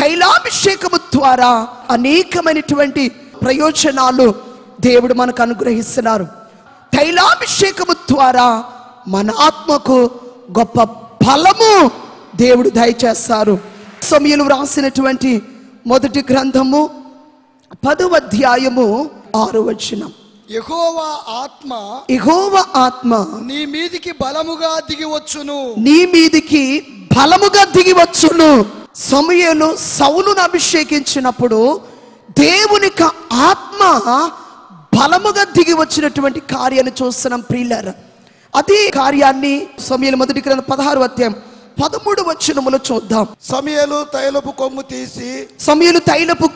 తైలాభిషేకము ద్వారా అనేకమైనటువంటి ప్రయోజనాలు దేవుడు మనకు అనుగ్రహిస్తున్నారు. తైలాభిషేకము ద్వారా మన ఆత్మకు గొప్ప బలము దేవుడు దయచేస్తారు. సమూయేలు వ్రాసినటువంటి మొదటి గ్రంథము 10వ అధ్యాయము 6వ వచనం. యెహోవా ఆత్మ నీ మీదికి బలముగా దిగివచ్చును. సమూయేలు సౌలును అభిషేకించినప్పుడు దేవునికి ఆత్మ బలముగా దిగి వచ్చినటువంటి కార్యాన్ని చూస్తున్నాం ప్రియులారా. అదే కార్యాన్ని సమూయేలు మొదటి గ్రంథం 16వ అధ్యాయం 13వ వచనములో చూద్దాం. సమూయేలు తైలపు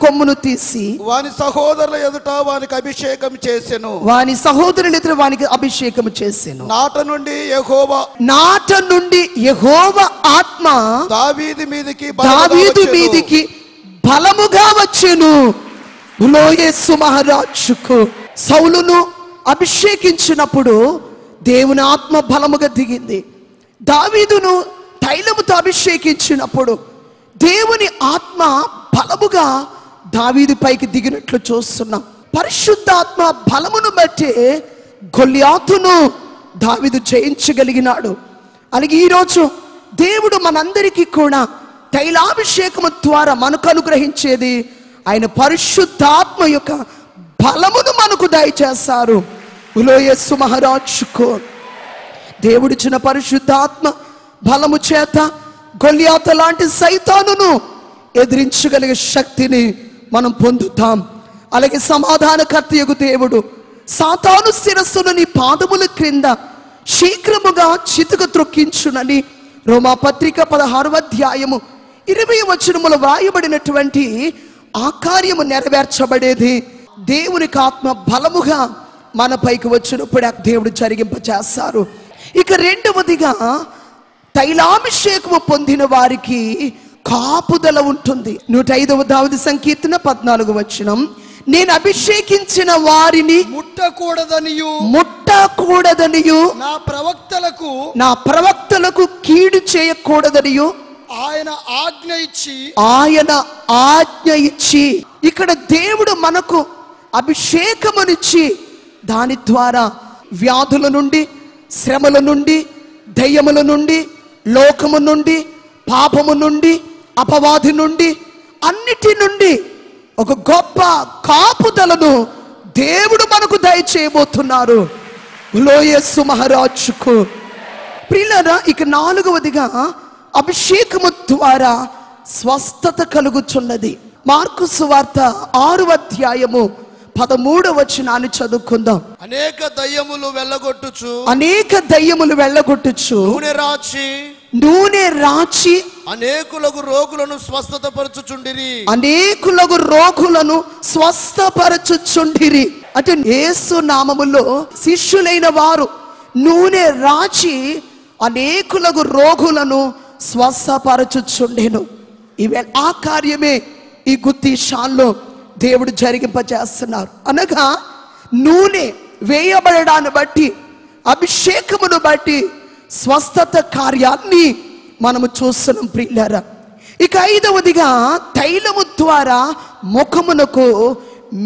కొమ్మును తీసి వాని సహోదరుల ఎదుట వానికి అభిషేకం చేసెను. నాట నుండి యెహోవా ఆత్మ దావీదు మీదికి బలముగా వచ్చెను. యేసు మహారాజుకు సౌలును అభిషేకించినప్పుడు దేవుని ఆత్మ బలముగా దిగింది. దావీదును తైలముతో అభిషేకించినప్పుడు దేవుని ఆత్మ బలముగా దావీదు పైకి దిగినట్లు చూస్తున్నాం. పరిశుద్ధాత్మ బలమును బట్టి గొల్యాతును దావీదు జయించగలిగినాడు. అలాగే ఈరోజు దేవుడు మనందరికీ కూడా తైలాభిషేకము ద్వారా మనకు అనుగ్రహించేది ఆయన పరిశుద్ధాత్మ యొక్క బలమును మనకు దయచేస్తారు. యేసు మహారాజుకు దేవుడిచ్చిన పరిశుద్ధాత్మ బలము చేత గొల్యాతు లాంటి సైతానును ఎదిరించగలిగే శక్తిని మనం పొందుతాం. అలాగే సమాధానకర్తయగు దేవుడు సాతాను శిరస్సును నీ పాదముల క్రింద శీఘ్రముగా చితుకు త్రొక్కించునని రోమాపత్రిక 16వ అధ్యాయము 20వ వచనములో వ్రాయబడినటువంటి ఆ కార్యము నెరవేర్చబడేది దేవునికి ఆత్మ బలముగా మన పైకి వచ్చినప్పుడు దేవుడు జరిగింపచేస్తారు. ఇక రెండవదిగా తైలాభిషేకము పొందిన వారికి కాపుదల ఉంటుంది. 105వ దావీదు సంకీర్తన 14వ వచనం. నేను అభిషేకించిన వారిని ముట్టకూడదనియు నా ప్రవక్తలకు కీడు చేయకూడదనియు ఆయన ఆజ్ఞ ఇచ్చి ఇక్కడ దేవుడు మనకు అభిషేకమునిచ్చి దాని ద్వారా వ్యాధుల నుండి, శ్రమల నుండి, దయ్యముల నుండి, లోకము నుండి, పాపము నుండి, అపవాది నుండి, అన్నిటి నుండి ఒక గొప్ప కాపుదలను దేవుడు మనకు దయచేయబోతున్నారు. యేసు మహారాజుకు ప్రియులారా, ఇక 4వదిగా అభిషేకము ద్వారా స్వస్థత కలుగుచున్నది. మార్కు సువార్త 6వ అధ్యాయము 13వ వచనాన్ని చదువుకుందాం. అనేక దయ్యములు వెళ్ళగొట్టుచు నూనె రాచి అనేకులకు రోగులను స్వస్థపరచుచుండిరి. అంటే యేసు నామములో శిష్యులైన వారు నూనె రాచి అనేకులకు రోగులను స్వస్థపరచుచుండెను. ఆ కార్యమే ఈ గుత్తీషాల్లో దేవుడు జరిగింపజేస్తున్నారు. అనగా నూనె వేయబడడాన్ని బట్టి, అభిషేకమును బట్టి స్వస్థత కార్యాన్ని మనము చూస్తున్నాం ప్రియులారా. ఇక 5వదిగా తైలము ద్వారా ముఖమునకు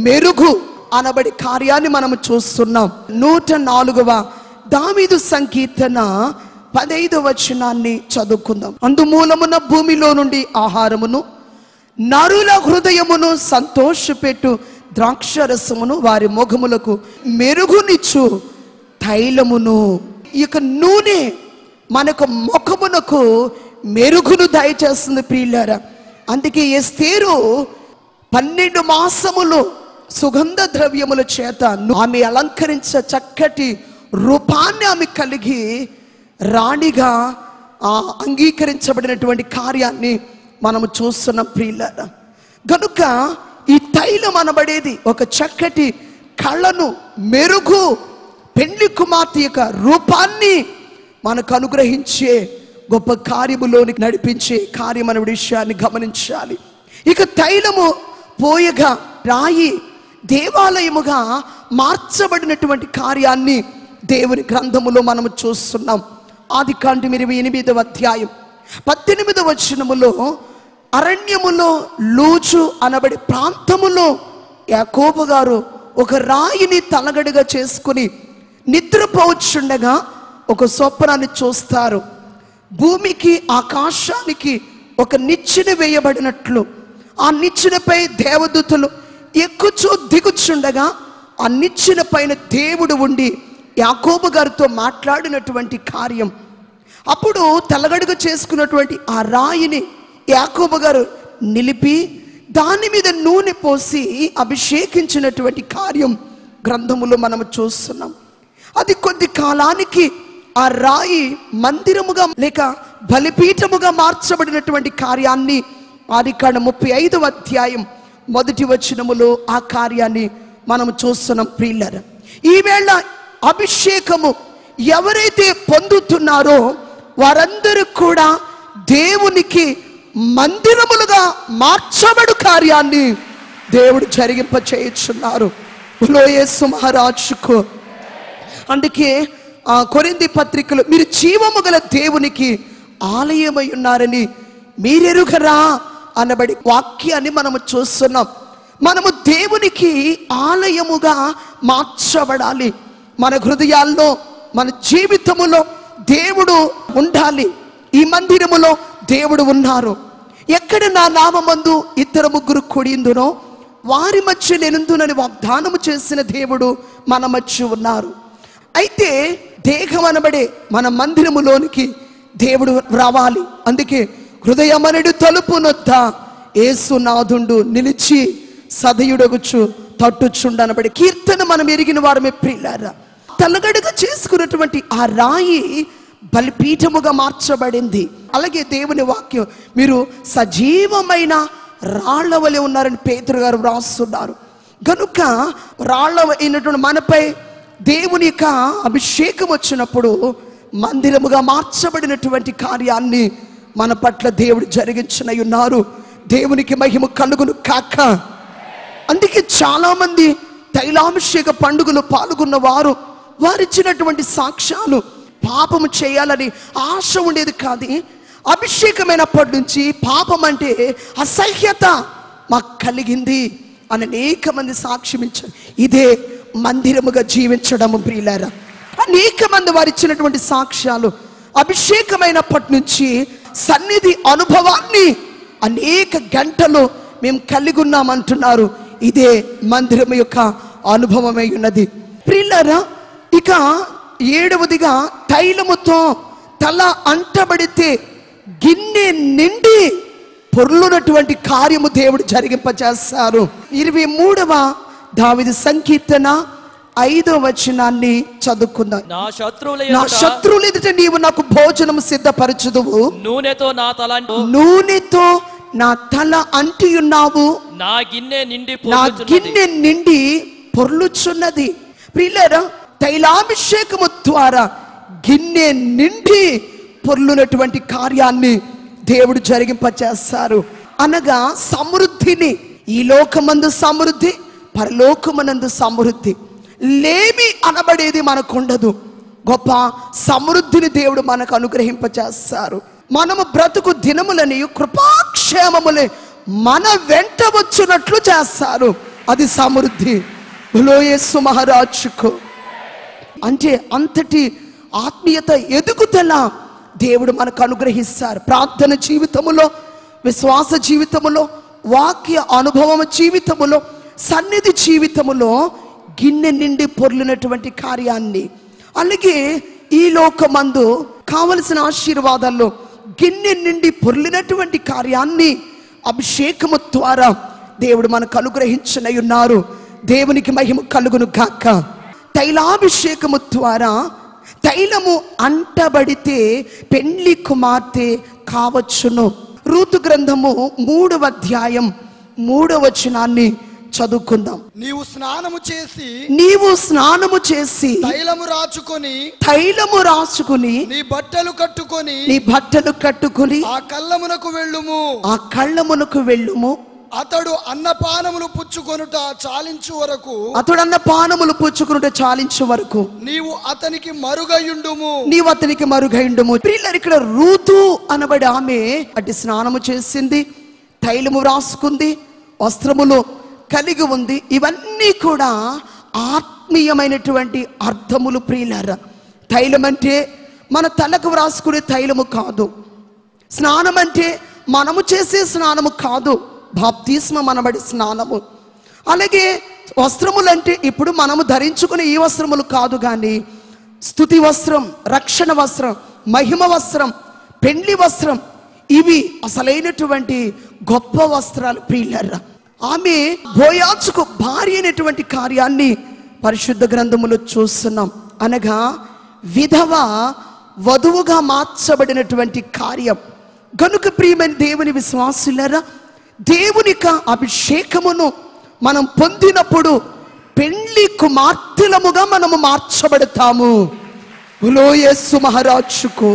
మెరుగు అనబడి కార్యాన్ని మనము చూస్తున్నాం. 104వ దావీదు సంకీర్తన 15వ వచనాన్ని చదువుకుందాం. అందుమూలమున భూమిలో నుండి ఆహారమును, నరుల హృదయమును సంతోషపెట్టు ద్రాక్షరసమును, వారి ముఖములకు మెరుగునిచ్చు తైలమును. ఈ యొక్క నూనె మనకు ముఖమునకు మెరుగును దయచేస్తుంది ప్రియులారా. అందుకే ఎస్తేరు 12 మాసములు సుగంధ ద్రవ్యముల చేత ఆమె అలంకరించ చక్కటి రూపాన్ని ఆమె కలిగి రాణిగా అంగీకరించబడినటువంటి కార్యాన్ని మనము చూస్తున్నాం ప్రియులారా. కనుక ఈ తైలం అనబడేది ఒక చక్కటి కళ్ళను, మెరుగు, పెండ్లి కుమార్తె యొక్క రూపాన్ని మనకు అనుగ్రహించే గొప్ప కార్యములోనికి నడిపించే కార్యం అనే విషయాన్ని గమనించాలి. ఇక తైలము పోయగా రాయి దేవాలయముగా మార్చబడినటువంటి కార్యాన్ని దేవుని గ్రంథములో మనము చూస్తున్నాం. ఆదికాండం 28వ అధ్యాయం 18వ వచనములో అరణ్యములో లూజు అనబడే ప్రాంతములో యాకోబు గారు ఒక రాయిని తలగడిగా చేసుకుని నిద్రపోవచ్చుండగా ఒక స్వప్నాన్ని చూస్తారు. భూమికి ఆకాశానికి ఒక నిచ్చెన వేయబడినట్లు ఆ నిచ్చెనపై దేవదూతలు ఎక్కుచూ దిగుచుండగా ఆ నిచ్చెన పైన దేవుడు ఉండి యాకోబు గారితో మాట్లాడినటువంటి కార్యం. అప్పుడు తలగడుగు చేసుకున్నటువంటి ఆ రాయిని యాకోబు గారు నిలిపి దాని మీద నూనె పోసి అభిషేకించినటువంటి కార్యం గ్రంథములో మనము చూస్తున్నాం. అది కొద్ది కాలానికి ఆ రాయి మందిరముగా లేక బలిపీఠముగా మార్చబడినటువంటి కార్యాన్ని ఆదికాండం 35వ అధ్యాయం 1వ వచనములో ఆ కార్యాన్ని మనము చూస్తున్నాం. ప్రియులారా, ఈవేళ అభిషేకము ఎవరైతే పొందుతున్నారో వారందరూ కూడా దేవునికి మందిరములుగా మార్చబడు కార్యాన్ని దేవుడు జరిగింప చేయుచున్నారు. యేసు మహారాజుకు అందుకే కొరింథీ పత్రికలో మీరు జీవము గల దేవునికి ఆలయమై ఉన్నారని మీరెరుగరా అనబడి వాక్యాన్ని మనము చూస్తున్నాం. మనము దేవునికి ఆలయముగా మార్చబడాలి. మన హృదయాల్లో మన జీవితములో దేవుడు ఉండాలి. ఈ మందిరములో దేవుడు ఉన్నారు. ఎక్కడ నా నామమందు 2-3 కూడిందునో వారి మధ్య నేనుందునని వాగ్దానము చేసిన దేవుడు మన మధ్య ఉన్నారు. అయితే దేహం అనబడే మన మందిరములోనికి దేవుడు రావాలి. అందుకే హృదయమనుడు తలుపు నొద్ద యేసునాథుండు నిలిచి సదయుడగుచు తట్టుచుండనబడి కీర్తన మనం ఎరిగిన వారమే ప్రియులారా. తలగడగా చేసుకున్నటువంటి ఆ రాయి బలిపీఠముగా మార్చబడింది. అలాగే దేవుని వాక్యం మీరు సజీవమైన రాళ్ల వలె ఉన్నారని పేతురు గారు వ్రాస్తున్నారు. గనుక రాళ్ల అయినటువంటి మనపై దేవుని యొక్క అభిషేకం వచ్చినప్పుడు మందిరముగా మార్చబడినటువంటి కార్యాన్ని మన పట్ల దేవుడు జరిగించనై ఉన్నారు. దేవునికి మహిమ కలుగును కాక. అందుకే చాలా మంది తైలాభిషేక పండుగలు పాల్గొన్న వారు వారిచ్చినటువంటి సాక్ష్యాలు పాపము చేయాలని ఆశ ఉండేది కాదు. అభిషేకమైనప్పటి నుంచి పాపం అంటే అసహ్యత మాకు కలిగింది అని అనేక మంది సాక్ష్యం ఇచ్చారు. ఇదే మందిరముగా జీవించడము ప్రియులారా. అనేక మంది వారు ఇచ్చినటువంటి సాక్ష్యాలు అభిషేకమైనప్పటి నుంచి సన్నిధి అనుభవాన్ని అనేక గంటలు మేము కలిగి ఉన్నామంటున్నారు. ఇదే మందిరం యొక్క అనుభవమై ఉన్నది ప్రియులారా. ఇక 7వదిగా తైలముతో తల అంటబడితే గిన్నె నిండి పొర్లునటువంటి కార్యము దేవుడు జరిగింపచేస్తారు. 23వ దావీదు సంకీర్తన 5వ వచనాన్ని చదువుకుందాం. నా శత్రువుల ఎదుట నీవు నాకు భోజనం సిద్ధపరచుదువు, నూనెతో నా తల అంటి ఉన్నావు, నా గిన్నె నిండి పొర్లుచున్నది. ప్రియులారా, తైలాభిషేకము ద్వారా గిన్నె నిండి పొర్లునటువంటి కార్యాన్ని దేవుడు జరిగింపచేస్తారు. అనగా సమృద్ధిని, ఈ లోకమందు సమృద్ధి, పరలోకమునందు సమృద్ధి, లేమి అనబడేది మనకు ఉండదు. గొప్ప సమృద్ధిని దేవుడు మనకు అనుగ్రహింపచేస్తారు. మనము బ్రతుకు దినములని కృపాక్షేమములే మన వెంట వచ్చినట్లు చేస్తారు. అది సమృద్ధి. యేసు మహారాజుకు అంటే అంతటి ఆత్మీయత ఎదుగుదల దేవుడు మనకు అనుగ్రహిస్తారు. ప్రార్థన జీవితములో, విశ్వాస జీవితములో, వాక్య అనుభవం జీవితములో, సన్నిధి జీవితములో గిన్నె నిండి పొర్లినటువంటి కార్యాన్ని, అలాగే ఈ లోకమందు కావలసిన ఆశీర్వాదాల్లో గిన్నె నిండి పొర్లినటువంటి కార్యాన్ని అభిషేకము ద్వారా దేవుడు మనకు అనుగ్రహించనై ఉన్నారు. దేవునికి మహిమ కలుగును గాక. తైలాభిషేకము ద్వారా తైలము అంటబడితే పెండ్లి కుమార్తె కావచ్చును. రూతు గ్రంథము 3వ అధ్యాయం 3వ వచనాన్ని చదువుకుందాం. నీవు స్నానము చేసి తైలము రాచుకొని నీ బట్టలు కట్టుకొని ఆ కళ్ళమునకు వెళ్ళుము. అతడు అన్నపానములు పుచ్చుకొనుట చాలించు వరకు నీవు అతనికి మరుగయుండుము. ప్రియులారా, ఇక్కడ రూతు అనబడి ఆమె అటు స్నానము చేసింది, తైలము రాసుకుంది, వస్త్రములు కలిగి ఉంది. ఇవన్నీ కూడా ఆత్మీయమైనటువంటి అర్థములు ప్రియులారా. తైలం అంటే మన తలకు రాసుకునే తైలము కాదు. స్నానం అంటే మనము చేసే స్నానము కాదు, బాప్తిస్మం అనబడి స్నానము. అలాగే వస్త్రములు అంటే ఇప్పుడు మనము ధరించుకునే ఈ వస్త్రములు కాదు, కానీ స్తుతి వస్త్రం, రక్షణ వస్త్రం, మహిమ వస్త్రం, పెండ్లి వస్త్రం, ఇవి అసలైనటువంటి గొప్ప వస్త్రాలు ప్రియులారా. ఆమె బోయాజుకు భార్య అయినటువంటి కార్యాన్ని పరిశుద్ధ గ్రంథములో చూస్తున్నాం. అనగా విధవ వధువుగా మార్చబడినటువంటి కార్యం. గనుక ప్రియమైన దేవుని విశ్వాసులారా, దేవుని యొక్క అభిషేకమును మనం పొందినప్పుడు పెండ్లి కుమార్తెలముగా మనము మార్చబడతాము. యేసు మహారాజుకు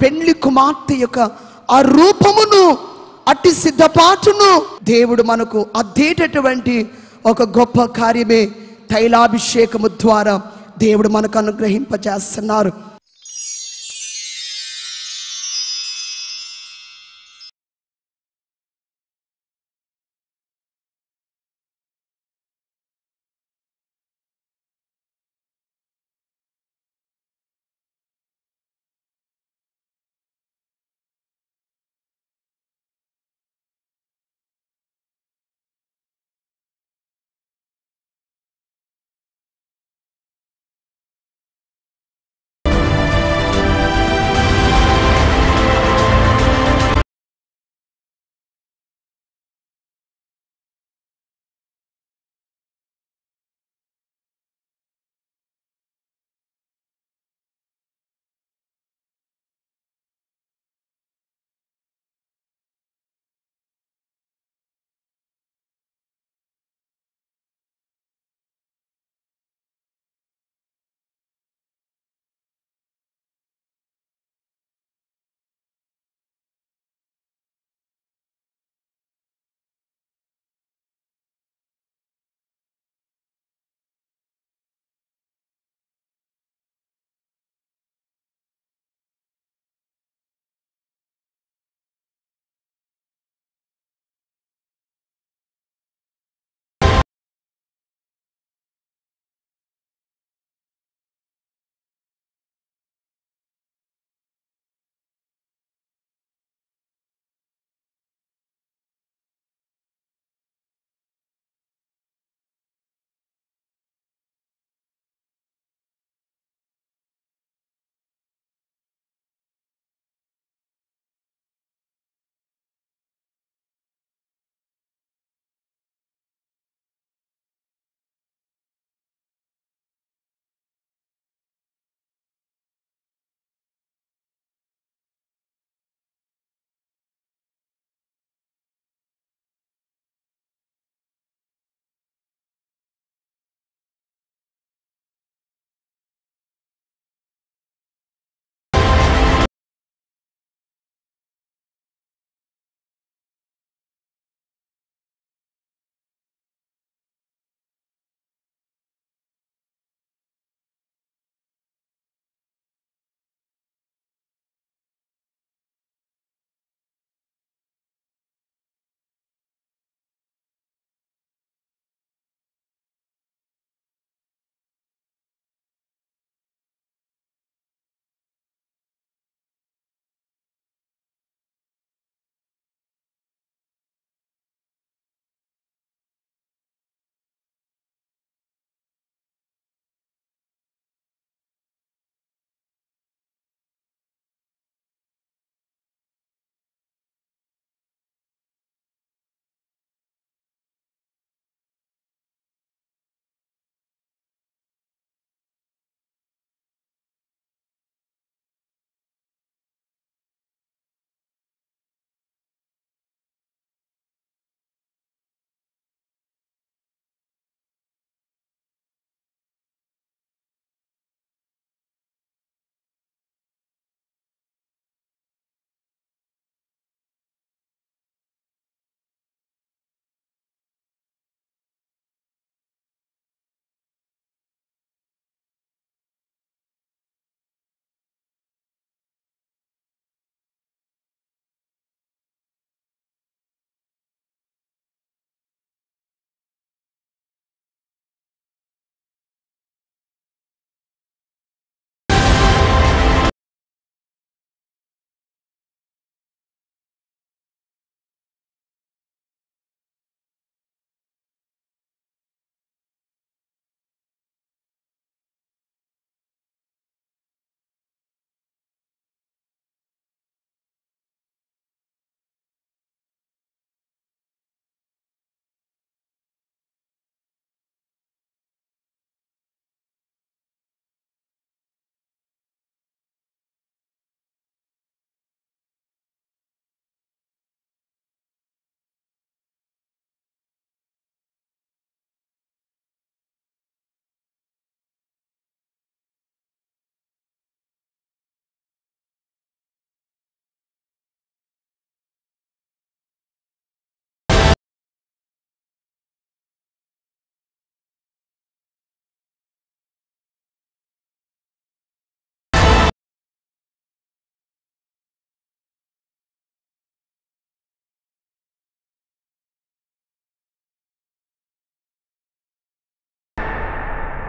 పెండ్లి కుమార్తె యొక్క ఆ రూపమును, అట్టి సిద్ధపాటును దేవుడు మనకు అద్దేటటువంటి ఒక గొప్ప కార్యమే తైలాభిషేకము ద్వారా దేవుడు మనకు అనుగ్రహింపజేస్తున్నారు.